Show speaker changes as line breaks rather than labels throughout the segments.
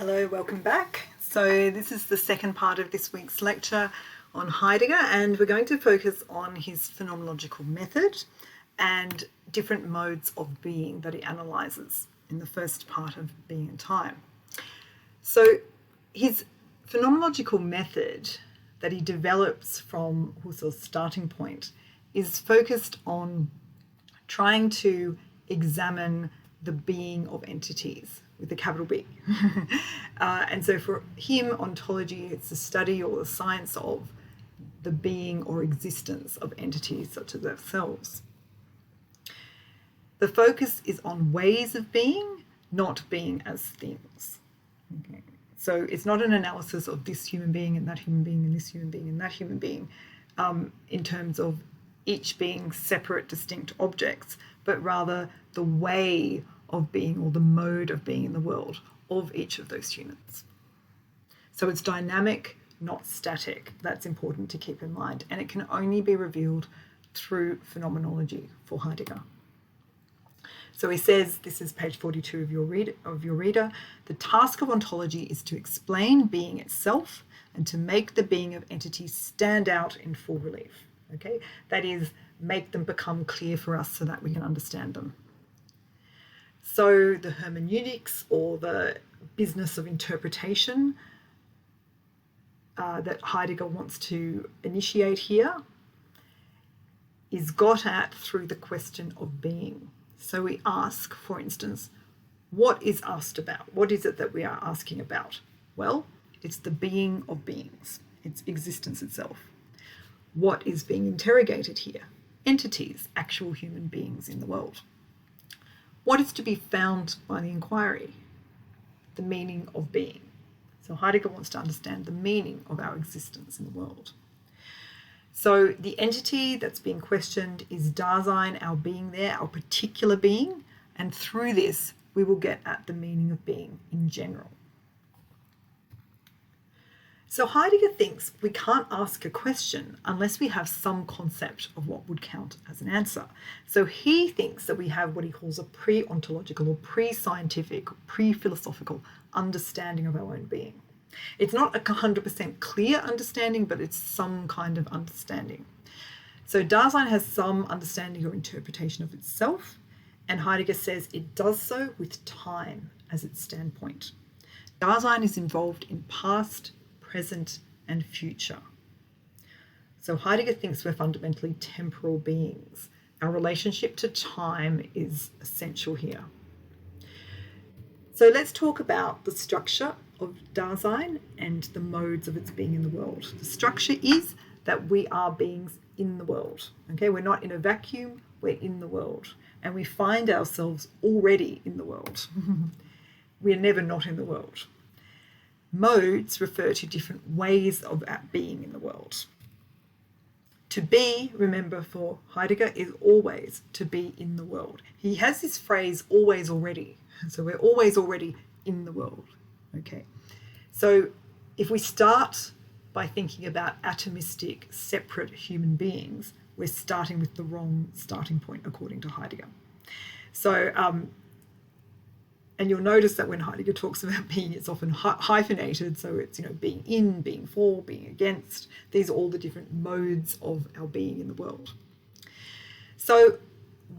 Hello, welcome back. So this is the second part of this week's lecture on Heidegger, and we're going to focus on his phenomenological method and different modes of being that he analyses in the first part of Being and Time. So his phenomenological method that he develops from Husserl's starting point is focused on trying to examine the being of entities with a capital B. And so for him, ontology, it's the study or the science of the being or existence of entities such as ourselves. The focus is on ways of being, not being as things. Okay. So it's not an analysis of this human being and that human being and this human being and that human being in terms of each being separate, distinct objects, but rather the way of being or the mode of being in the world of each of those humans. So it's dynamic, not static. That's important to keep in mind. And it can only be revealed through phenomenology for Heidegger. So he says, this is page 42 of your reader, the task of ontology is to explain being itself and to make the being of entities stand out in full relief. Okay, that is, make them become clear for us so that we can understand them. So the hermeneutics, or the business of interpretation that Heidegger wants to initiate here, is got at through the question of being. So we ask, for instance, what is asked about? What is it that we are asking about? Well, it's the being of beings. It's existence itself. What is being interrogated here? Entities, actual human beings in the world. What is to be found by the inquiry? The meaning of being. So Heidegger wants to understand the meaning of our existence in the world. So the entity that's being questioned is Dasein, our being there, our particular being, and through this we will get at the meaning of being in general. So Heidegger thinks we can't ask a question unless we have some concept of what would count as an answer. So he thinks that we have what he calls a pre-ontological or pre-scientific, pre-philosophical understanding of our own being. It's not a 100% clear understanding, but it's some kind of understanding. So Dasein has some understanding or interpretation of itself, and Heidegger says it does so with time as its standpoint. Dasein is involved in past, present, and future. So Heidegger thinks we're fundamentally temporal beings. Our relationship to time is essential here. So let's talk about the structure of Dasein and the modes of its being in the world. The structure is that we are beings in the world. Okay, we're not in a vacuum, we're in the world. And we find ourselves already in the world. We are never not in the world. Modes refer to different ways of being in the world. To be, remember, for Heidegger, is always to be in the world. He has this phrase, always already. So we're always already in the world. Okay. So if we start by thinking about atomistic, separate human beings, we're starting with the wrong starting point, according to Heidegger. So, and you'll notice that when Heidegger talks about being, it's often hyphenated. So it's, being in, being for, being against. These are all the different modes of our being in the world. So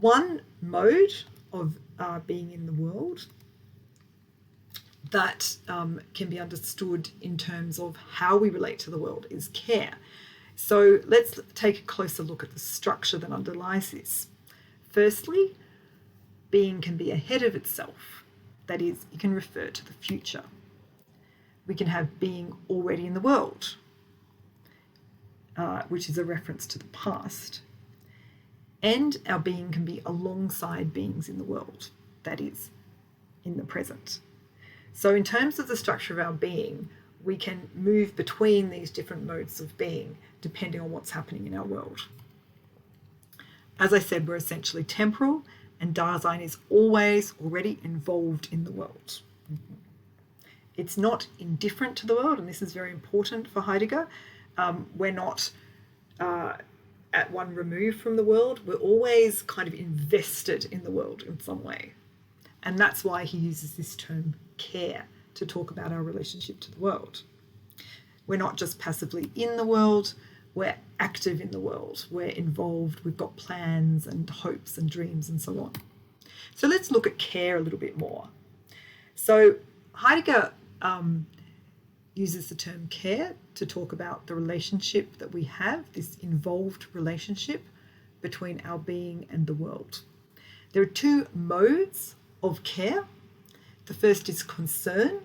one mode of being in the world that can be understood in terms of how we relate to the world is care. So let's take a closer look at the structure that underlies this. Firstly, being can be ahead of itself. That is, it can refer to the future. We can have being already in the world, which is a reference to the past. And our being can be alongside beings in the world, that is, in the present. So in terms of the structure of our being, we can move between these different modes of being depending on what's happening in our world. As I said, we're essentially temporal, and Dasein is always already involved in the world. It's not indifferent to the world, and this is very important for Heidegger. We're not at one remove from the world. We're always kind of invested in the world in some way. And that's why he uses this term care to talk about our relationship to the world. We're not just passively in the world, we're active in the world. We're involved, we've got plans and hopes and dreams and so on. So let's look at care a little bit more. So Heidegger uses the term care to talk about the relationship that we have, this involved relationship between our being and the world. There are two modes of care. The first is concern,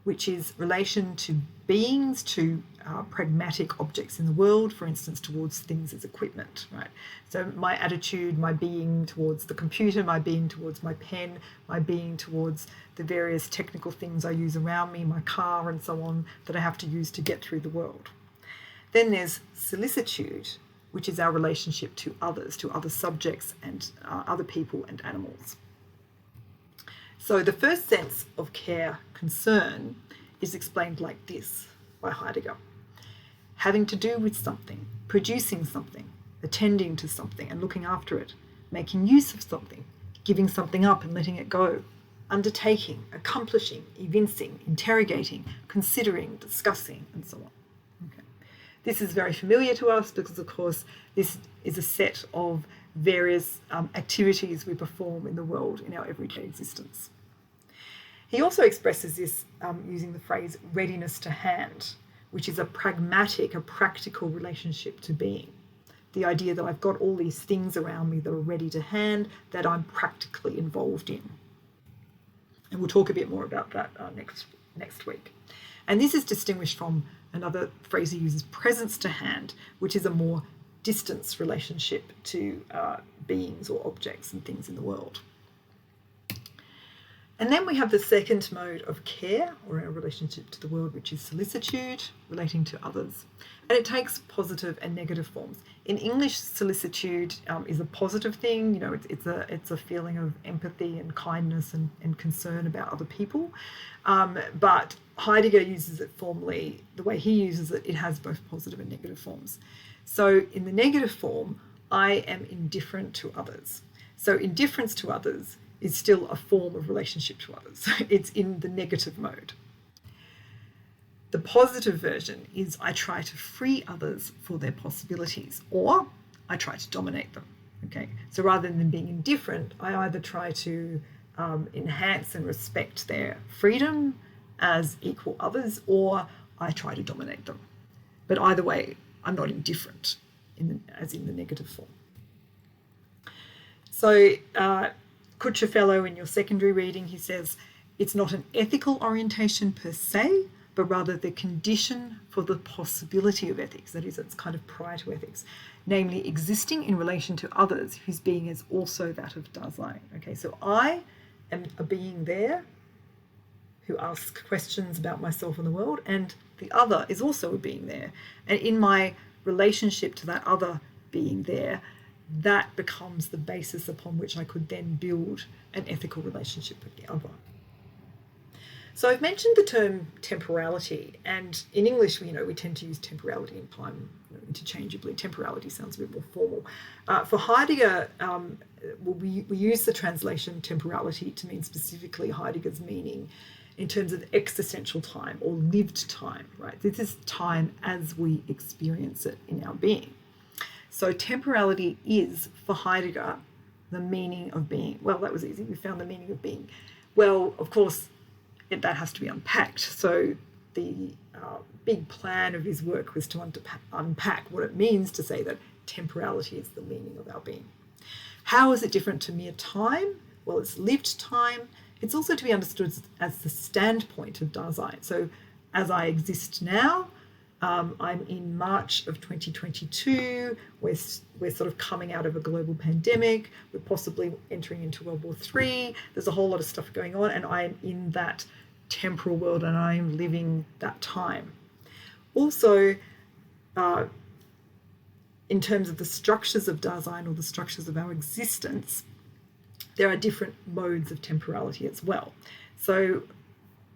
which is relation to beings, to pragmatic objects in the world, for instance, towards things as equipment, right? So my attitude, my being towards the computer, my being towards my pen, my being towards the various technical things I use around me, my car and so on, that I have to use to get through the world. Then there's solicitude, which is our relationship to others, to other subjects and other people and animals. So the first sense of care, concern, is explained like this by Heidegger. Having to do with something, producing something, attending to something and looking after it, making use of something, giving something up and letting it go, undertaking, accomplishing, evincing, interrogating, considering, discussing, and so on. Okay. This is very familiar to us because, of course, this is a set of various activities we perform in the world in our everyday existence. He also expresses this using the phrase readiness to hand, which is a pragmatic, a practical relationship to being. The idea that I've got all these things around me that are ready to hand, that I'm practically involved in. And we'll talk a bit more about that next week. And this is distinguished from another phrase he uses, presence to hand, which is a more distance relationship to beings or objects and things in the world. And then we have the second mode of care, or our relationship to the world, which is solicitude, relating to others. And it takes positive and negative forms. In English, solicitude is a positive thing. You know, it's a feeling of empathy and kindness and concern about other people. But Heidegger uses it formally, the way he uses it, it has both positive and negative forms. So in the negative form, I am indifferent to others. So indifference to others is still a form of relationship to others. It's in the negative mode. The positive version is I try to free others for their possibilities, or I try to dominate them. Okay, so rather than being indifferent, I either try to enhance and respect their freedom as equal others, or I try to dominate them. But either way, I'm not indifferent, as in the negative form. So Kutcherfellow, in your secondary reading, he says, it's not an ethical orientation per se, but rather the condition for the possibility of ethics. That is, it's kind of prior to ethics, namely existing in relation to others whose being is also that of Dasein. Okay, so I am a being there who asks questions about myself and the world, and the other is also a being there. And in my relationship to that other being there, that becomes the basis upon which I could then build an ethical relationship with the other. So I've mentioned the term temporality, and in English, we tend to use temporality and time interchangeably. Temporality sounds a bit more formal. For Heidegger, we use the translation temporality to mean specifically Heidegger's meaning in terms of existential time or lived time, right? This is time as we experience it in our being. So temporality is, for Heidegger, the meaning of being. Well, that was easy. We found the meaning of being. Well, of course, that has to be unpacked. So the big plan of his work was to unpack what it means to say that temporality is the meaning of our being. How is it different to mere time? Well, it's lived time. It's also to be understood as the standpoint of Dasein. So as I exist now, I'm in March of 2022. We're sort of coming out of a global pandemic. We're possibly entering into World War III. There's a whole lot of stuff going on, and I am in that temporal world, and I am living that time. Also, in terms of the structures of Dasein, or the structures of our existence, there are different modes of temporality as well. So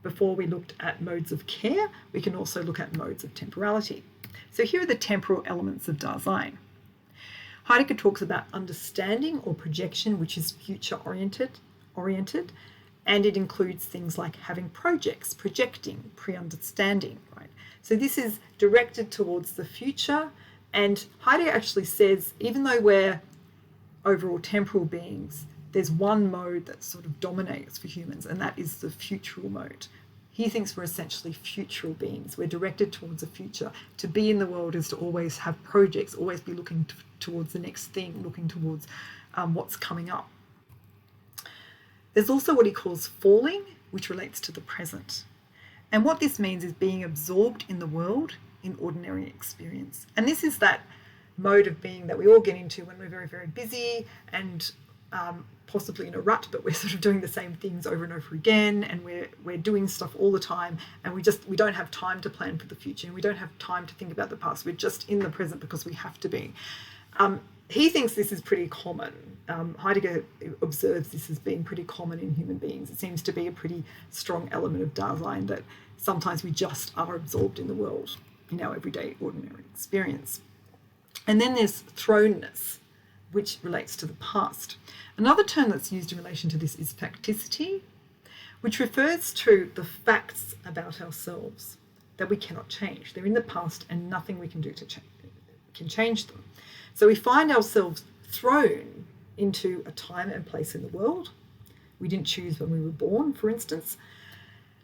before we looked at modes of care, we can also look at modes of temporality. So here are the temporal elements of Dasein. Heidegger talks about understanding or projection, which is future-oriented, And it includes things like having projects, projecting, pre-understanding, right? So this is directed towards the future. And Heidegger actually says, even though we're overall temporal beings, there's one mode that sort of dominates for humans, and that is the futural mode. He thinks we're essentially futural beings. We're directed towards the future. To be in the world is to always have projects, always be looking towards the next thing, looking towards what's coming up. There's also what he calls falling, which relates to the present. And what this means is being absorbed in the world in ordinary experience. And this is that mode of being that we all get into when we're very, very busy and possibly in a rut, but we're sort of doing the same things over and over again, and we're doing stuff all the time, and we don't have time to plan for the future, and we don't have time to think about the past. We're just in the present because we have to be. He thinks this is pretty common. Heidegger observes this as being pretty common in human beings. It seems to be a pretty strong element of Dasein that sometimes we just are absorbed in the world, in our everyday ordinary experience. And then there's thrownness, which relates to the past. Another term that's used in relation to this is facticity, which refers to the facts about ourselves that we cannot change. They're in the past and nothing we can do to change them. So we find ourselves thrown into a time and place in the world. We didn't choose when we were born, for instance.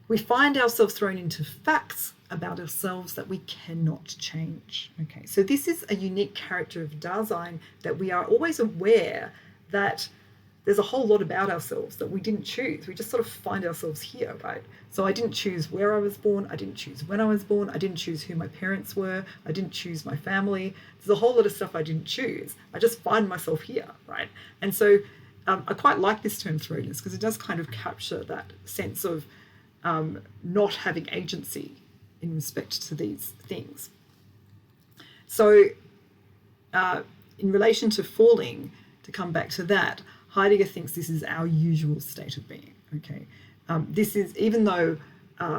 We find ourselves thrown into facts about ourselves that we cannot change. Okay, so this is a unique character of Dasein, that we are always aware that there's a whole lot about ourselves that we didn't choose. We just sort of find ourselves here, right? So I didn't choose where I was born. I didn't choose when I was born. I didn't choose who my parents were. I didn't choose my family. There's a whole lot of stuff I didn't choose. I just find myself here, right? And so I quite like this term thrownness, because it does kind of capture that sense of not having agency in respect to these things. So in relation to falling, to come back to that, Heidegger thinks this is our usual state of being. Okay, this is, even though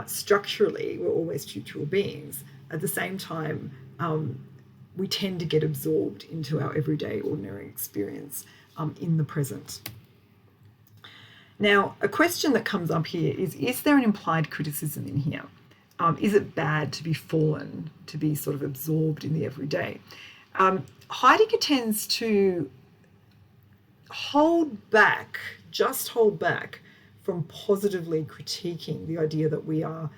structurally we're always futural beings, at the same time we tend to get absorbed into our everyday ordinary experience in the present. Now, a question that comes up here is there an implied criticism in here? Is it bad to be fallen, to be sort of absorbed in the everyday? Heidegger tends to hold back from positively critiquing the idea that we are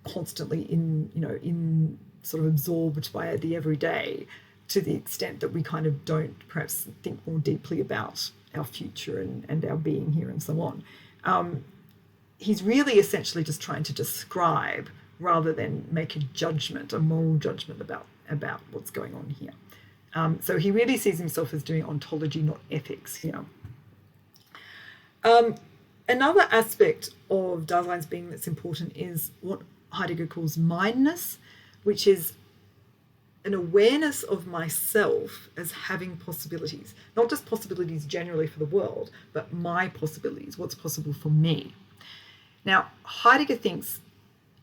constantly in sort of absorbed by the everyday, to the extent that we kind of don't perhaps think more deeply about our future and our being here and so on. He's really essentially just trying to describe rather than make a judgment, a moral judgment about what's going on here. So he really sees himself as doing ontology, not ethics here. Another aspect of Dasein's being that's important is what Heidegger calls mindness, which is an awareness of myself as having possibilities, not just possibilities generally for the world, but my possibilities, what's possible for me. Now, Heidegger thinks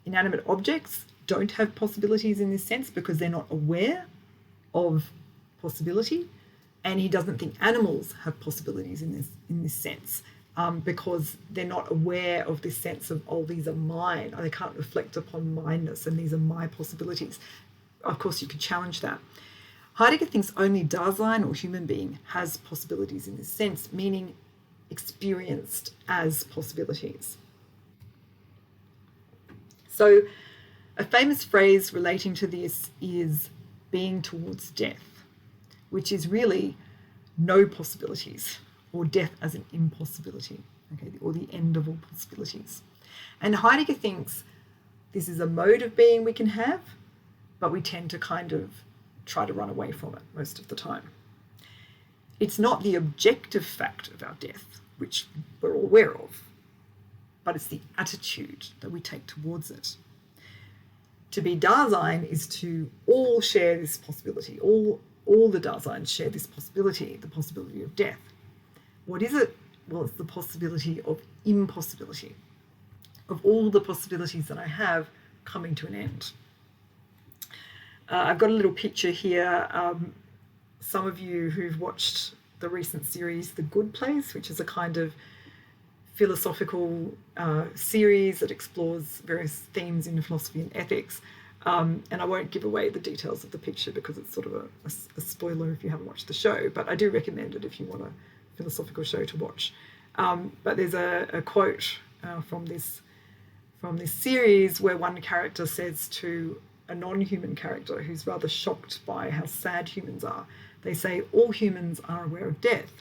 inanimate objects don't have possibilities in this sense because they're not aware of possibility, and he doesn't think animals have possibilities in this sense because they're not aware of this sense of, oh, these are mine. They can't reflect upon mineness, and these are my possibilities. Of course, you could challenge that. Heidegger thinks only Dasein, or human being, has possibilities in this sense, meaning experienced as possibilities. So a famous phrase relating to this is being towards death, which is really no possibilities, or death as an impossibility, okay, or the end of all possibilities. And Heidegger thinks this is a mode of being we can have, but we tend to kind of try to run away from it most of the time. It's not the objective fact of our death, which we're all aware of, but it's the attitude that we take towards it. To be Dasein is to all share this possibility. All the Daseins share this possibility, the possibility of death. What is it? Well, it's the possibility of impossibility, of all the possibilities that I have coming to an end. I've got a little picture here. Some of you who've watched the recent series, The Good Place, which is a kind of philosophical series that explores various themes in philosophy and ethics. And I won't give away the details of the picture because it's sort of a spoiler if you haven't watched the show, but I do recommend it if you want a philosophical show to watch. But there's a quote from this series where one character says to a non-human character who's rather shocked by how sad humans are, they say, all humans are aware of death,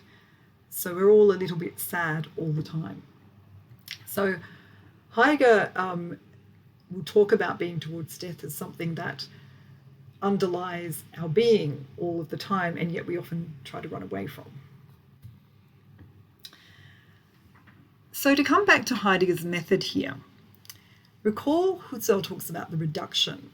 so we're all a little bit sad all the time. So Heidegger will talk about being towards death as something that underlies our being all of the time, and yet we often try to run away from. So to come back to Heidegger's method here, recall Husserl talks about the reduction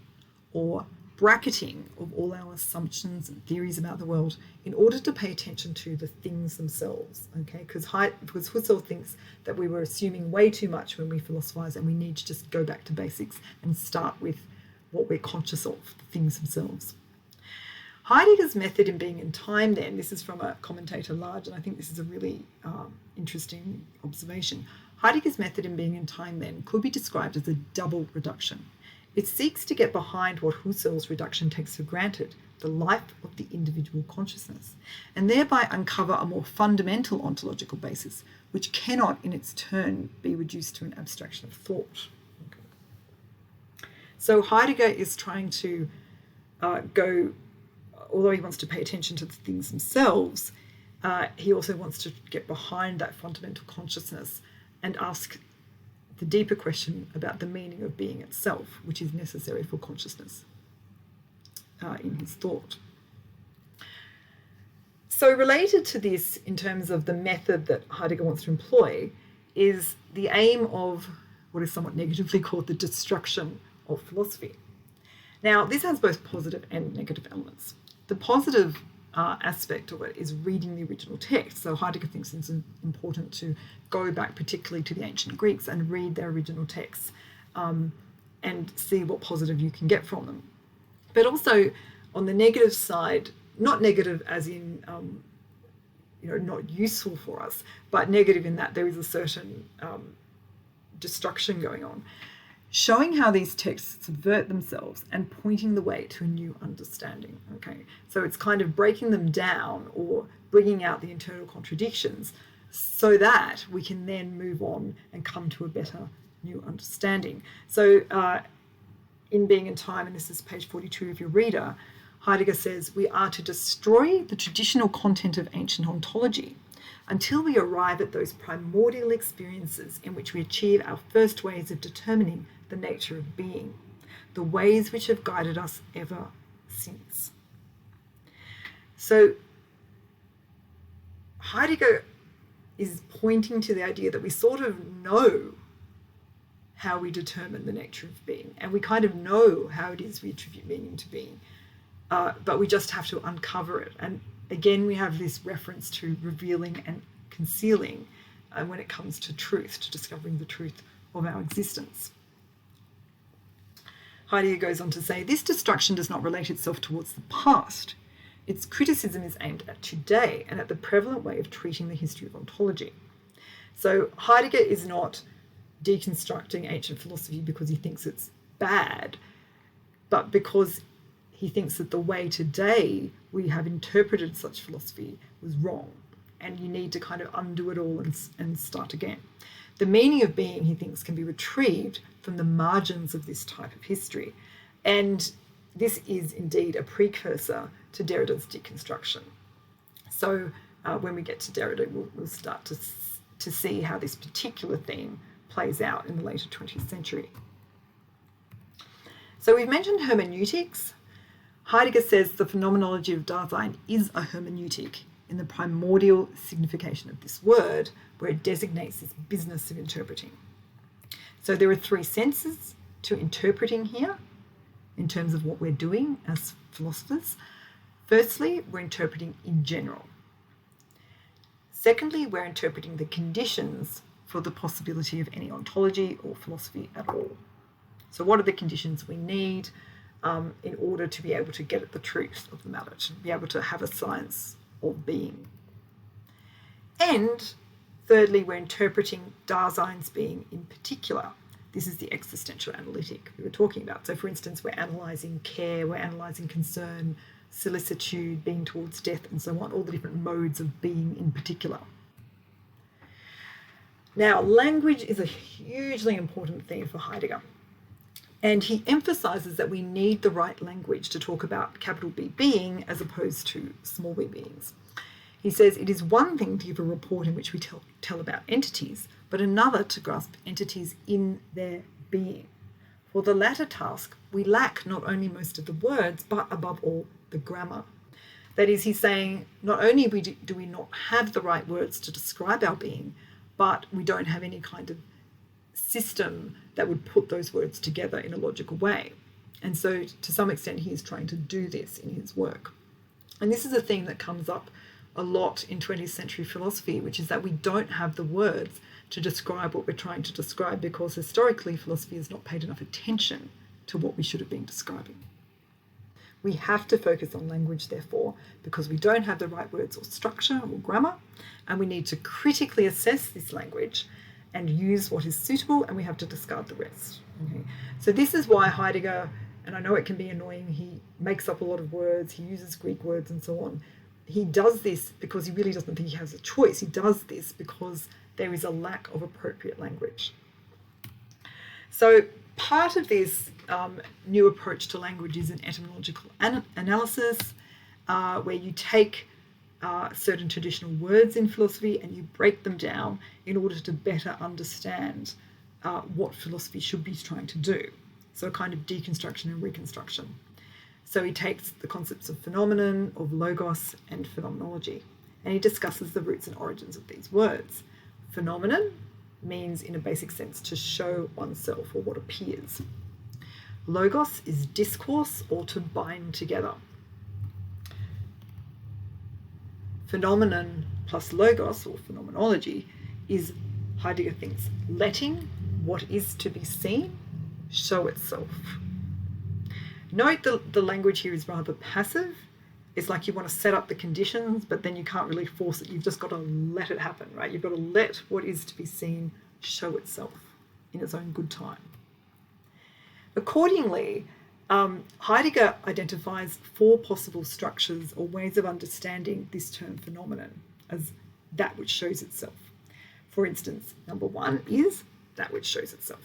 or bracketing of all our assumptions and theories about the world in order to pay attention to the things themselves, okay? Because Husserl thinks that we were assuming way too much when we philosophize, and we need to just go back to basics and start with what we're conscious of, the things themselves. Heidegger's method in being in time then, this is from a commentator Large, and I think this is a really interesting observation. Heidegger's method in being in time then could be described as a double reduction. It seeks to get behind what Husserl's reduction takes for granted, the life of the individual consciousness, and thereby uncover a more fundamental ontological basis, which cannot in its turn be reduced to an abstraction of thought. Okay. So Heidegger is trying to although he wants to pay attention to the things themselves, he also wants to get behind that fundamental consciousness and ask the deeper question about the meaning of being itself, which is necessary for consciousness in his thought. So related to this, in terms of the method that Heidegger wants to employ, is the aim of what is somewhat negatively called the destruction of philosophy. Now, this has both positive and negative elements. The positive aspect of it is reading the original text. So Heidegger thinks it's important to go back particularly to the ancient Greeks and read their original texts and see what positive you can get from them. But also on the negative side, not negative as in not useful for us, but negative in that there is a certain destruction going on, showing how these texts subvert themselves and pointing the way to a new understanding. Okay, so it's kind of breaking them down or bringing out the internal contradictions so that we can then move on and come to a better new understanding. So in Being in Time, and this is page 42 of your reader, Heidegger says we are to destroy the traditional content of ancient ontology until we arrive at those primordial experiences in which we achieve our first ways of determining the nature of being, the ways which have guided us ever since. So Heidegger is pointing to the idea that we sort of know how we determine the nature of being, and we kind of know how it is we attribute meaning to being, but we just have to uncover it. And again, we have this reference to revealing and concealing when it comes to truth, to discovering the truth of our existence. Heidegger goes on to say, this destruction does not relate itself towards the past. Its criticism is aimed at today and at the prevalent way of treating the history of ontology. So Heidegger is not deconstructing ancient philosophy because he thinks it's bad, but because he thinks that the way today we have interpreted such philosophy was wrong, and you need to kind of undo it all and start again. The meaning of being, he thinks, can be retrieved from the margins of this type of history. And this is indeed a precursor to Derrida's deconstruction. So when we get to Derrida, we'll start to see how this particular theme plays out in the later 20th century. So we've mentioned hermeneutics. Heidegger says the phenomenology of Dasein is a hermeneutic in the primordial signification of this word, where it designates this business of interpreting. So there are three senses to interpreting here in terms of what we're doing as philosophers. Firstly, we're interpreting in general. Secondly, we're interpreting the conditions for the possibility of any ontology or philosophy at all. So what are the conditions we need in order to be able to get at the truth of the matter, to be able to have a science of being? And Thirdly, we're interpreting Dasein's being in particular. This is the existential analytic we were talking about. So for instance, we're analysing care, we're analysing concern, solicitude, being towards death, and so on, all the different modes of being in particular. Now, language is a hugely important theme for Heidegger. And he emphasises that we need the right language to talk about capital B being as opposed to small b beings. He says it is one thing to give a report in which we tell about entities, but another to grasp entities in their being. For the latter task, we lack not only most of the words, but above all, the grammar. That is, he's saying not only do we not have the right words to describe our being, but we don't have any kind of system that would put those words together in a logical way. And so to some extent, he is trying to do this in his work. And this is a theme that comes up a lot in 20th century philosophy, which is that we don't have the words to describe what we're trying to describe because historically philosophy has not paid enough attention to what we should have been describing. We have to focus on language, therefore, because we don't have the right words or structure or grammar, and we need to critically assess this language and use what is suitable, and we have to discard the rest. Okay? So this is why Heidegger, and I know it can be annoying, he makes up a lot of words, he uses Greek words and so on. He does this because he really doesn't think he has a choice. He does this because there is a lack of appropriate language. So part of this new approach to language is an etymological analysis, where you take certain traditional words in philosophy and you break them down in order to better understand what philosophy should be trying to do. So a kind of deconstruction and reconstruction. So he takes the concepts of phenomenon, of logos, and phenomenology, and he discusses the roots and origins of these words. Phenomenon means, in a basic sense, to show oneself or what appears. Logos is discourse or to bind together. Phenomenon plus logos, or phenomenology, is, Heidegger thinks, letting what is to be seen show itself. Note the language here is rather passive. It's like you want to set up the conditions, but then you can't really force it. You've just got to let it happen, right? You've got to let what is to be seen show itself in its own good time. Accordingly, Heidegger identifies 4 possible structures or ways of understanding this term phenomenon as that which shows itself. For instance, number 1 is that which shows itself.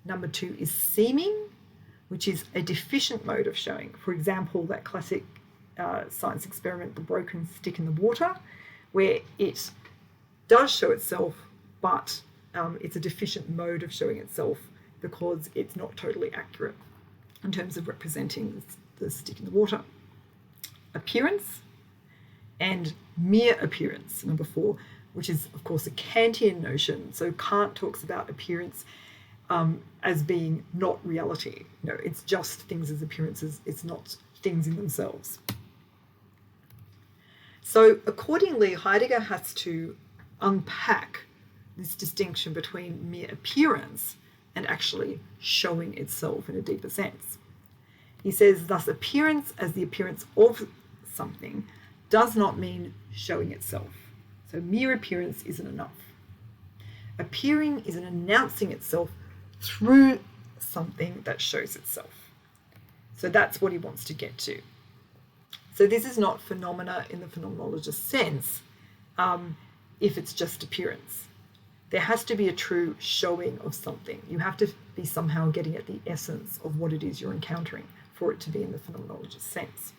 Number 2 is seeming, which is a deficient mode of showing. For example, that classic science experiment, the broken stick in the water, where it does show itself, but it's a deficient mode of showing itself because it's not totally accurate in terms of representing the stick in the water. Appearance and mere appearance, number 4, which is, of course, a Kantian notion. So Kant talks about appearance as being not reality. No, it's just things as appearances. It's not things in themselves. So accordingly, Heidegger has to unpack this distinction between mere appearance and actually showing itself in a deeper sense. He says, thus, appearance as the appearance of something does not mean showing itself. So mere appearance isn't enough. Appearing is an announcing itself through something that shows itself. So that's what he wants to get to. So this is not phenomena in the phenomenologist sense, if it's just appearance. There has to be a true showing of something. You have to be somehow getting at the essence of what it is you're encountering for it to be in the phenomenologist sense.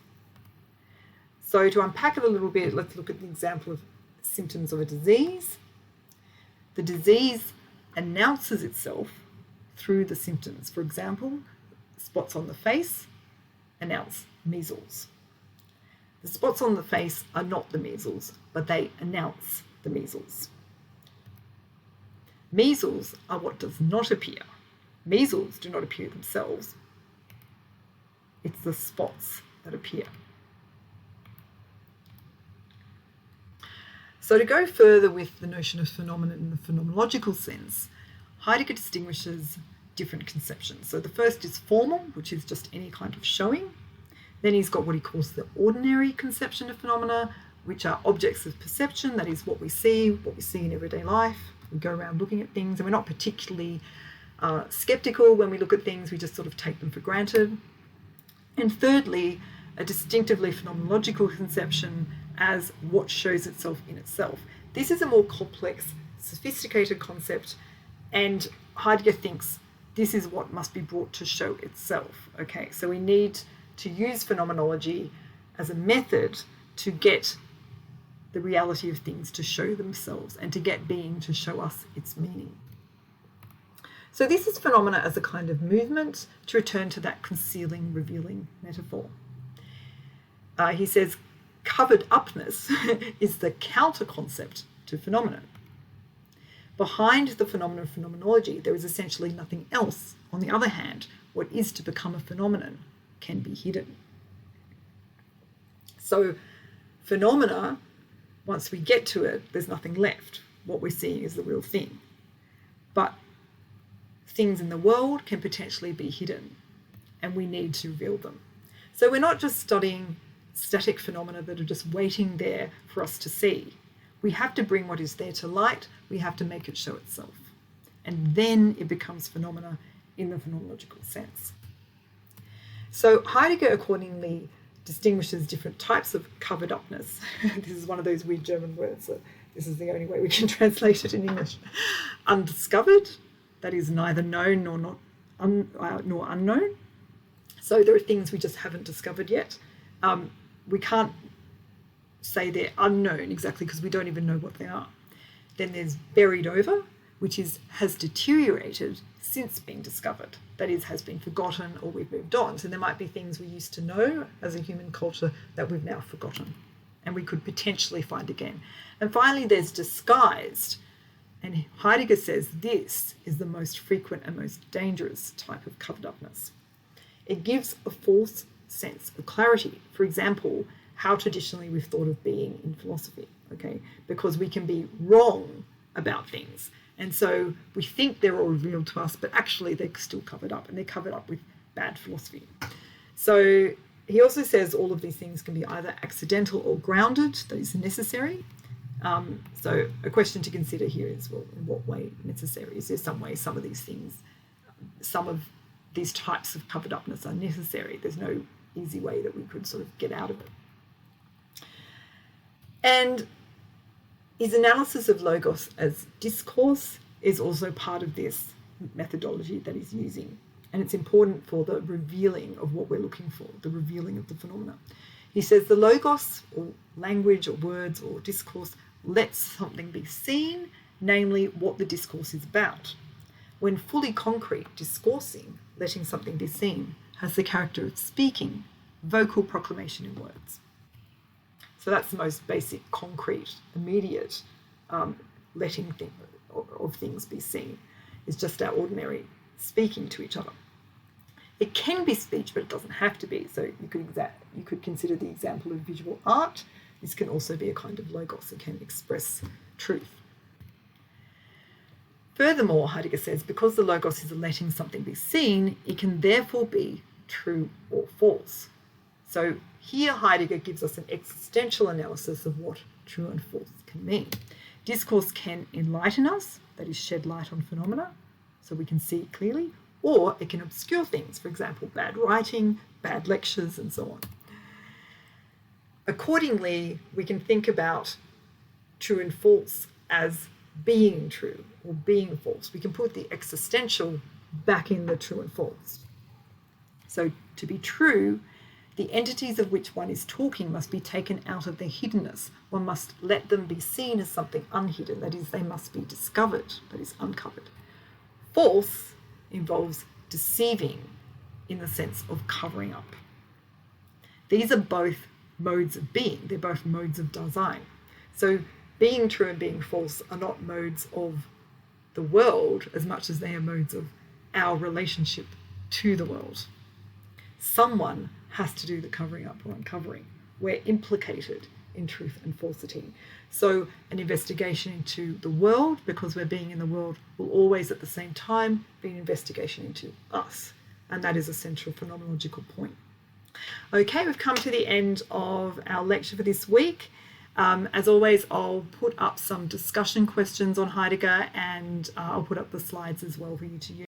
So to unpack it a little bit, let's look at the example of symptoms of a disease. The disease announces itself through the symptoms. For example, spots on the face announce measles. The spots on the face are not the measles, but they announce the measles. Measles are what does not appear. Measles do not appear themselves. It's the spots that appear. So to go further with the notion of phenomenon in the phenomenological sense, Heidegger distinguishes different conceptions. So the first is formal, which is just any kind of showing. Then he's got what he calls the ordinary conception of phenomena, which are objects of perception, that is what we see in everyday life. We go around looking at things and we're not particularly skeptical when we look at things, we just sort of take them for granted. And thirdly, a distinctively phenomenological conception as what shows itself in itself. This is a more complex, sophisticated concept, and Heidegger thinks this is what must be brought to show itself. Okay, so we need to use phenomenology as a method to get the reality of things to show themselves and to get being to show us its meaning. So this is phenomena as a kind of movement, to return to that concealing, revealing metaphor. He says covered upness is the counter concept to phenomenon. Behind the phenomenon of phenomenology, there is essentially nothing else. On the other hand, what is to become a phenomenon can be hidden. So phenomena, once we get to it, there's nothing left. What we're seeing is the real thing. But things in the world can potentially be hidden, and we need to reveal them. So we're not just studying static phenomena that are just waiting there for us to see. We have to bring what is there to light. We have to make it show itself. And then it becomes phenomena in the phenomenological sense. So Heidegger accordingly distinguishes different types of covered upness. This is one of those weird German words, so this is the only way we can translate it in English. Undiscovered, that is neither known nor unknown. So there are things we just haven't discovered yet. We can't say they're unknown exactly because we don't even know what they are. Then there's buried over, which has deteriorated since being discovered. That is, has been forgotten or we've moved on. So there might be things we used to know as a human culture that we've now forgotten and we could potentially find again. And finally, there's disguised. And Heidegger says this is the most frequent and most dangerous type of covered upness. It gives a false sense of clarity. For example, how traditionally we've thought of being in philosophy, okay? Because we can be wrong about things. And so we think they're all revealed to us, but actually they're still covered up, and they're covered up with bad philosophy. So he also says all of these things can be either accidental or grounded, that is necessary. So a question to consider here is, well, in what way necessary? Is there some way some of these things, some of these types of covered upness are necessary? There's no easy way that we could sort of get out of it. And his analysis of logos as discourse is also part of this methodology that he's using. And it's important for the revealing of what we're looking for, the revealing of the phenomena. He says the logos, or language, or words, or discourse, lets something be seen, namely what the discourse is about. When fully concrete, discoursing, letting something be seen, has the character of speaking, vocal proclamation in words. So that's the most basic, concrete, immediate letting of things be seen, is just our ordinary speaking to each other. It can be speech, but it doesn't have to be. So you could consider the example of visual art. This can also be a kind of logos. It can express truth. Furthermore, Heidegger says, because the logos is letting something be seen, it can therefore be true or false. So here Heidegger gives us an existential analysis of what true and false can mean. Discourse can enlighten us, that is, shed light on phenomena, so we can see it clearly, or it can obscure things, for example, bad writing, bad lectures, and so on. Accordingly, we can think about true and false as being true or being false. We can put the existential back in the true and false. So to be true, the entities of which one is talking must be taken out of their hiddenness. One must let them be seen as something unhidden, that is, they must be discovered, that is, uncovered. False involves deceiving in the sense of covering up. These are both modes of being, they're both modes of Dasein. So being true and being false are not modes of the world as much as they are modes of our relationship to the world. Someone has to do the covering up or uncovering. We're implicated in truth and falsity. So an investigation into the world, because we're being in the world, will always at the same time be an investigation into us. And that is a central phenomenological point. Okay, we've come to the end of our lecture for this week. As always, I'll put up some discussion questions on Heidegger, and I'll put up the slides as well for you to use.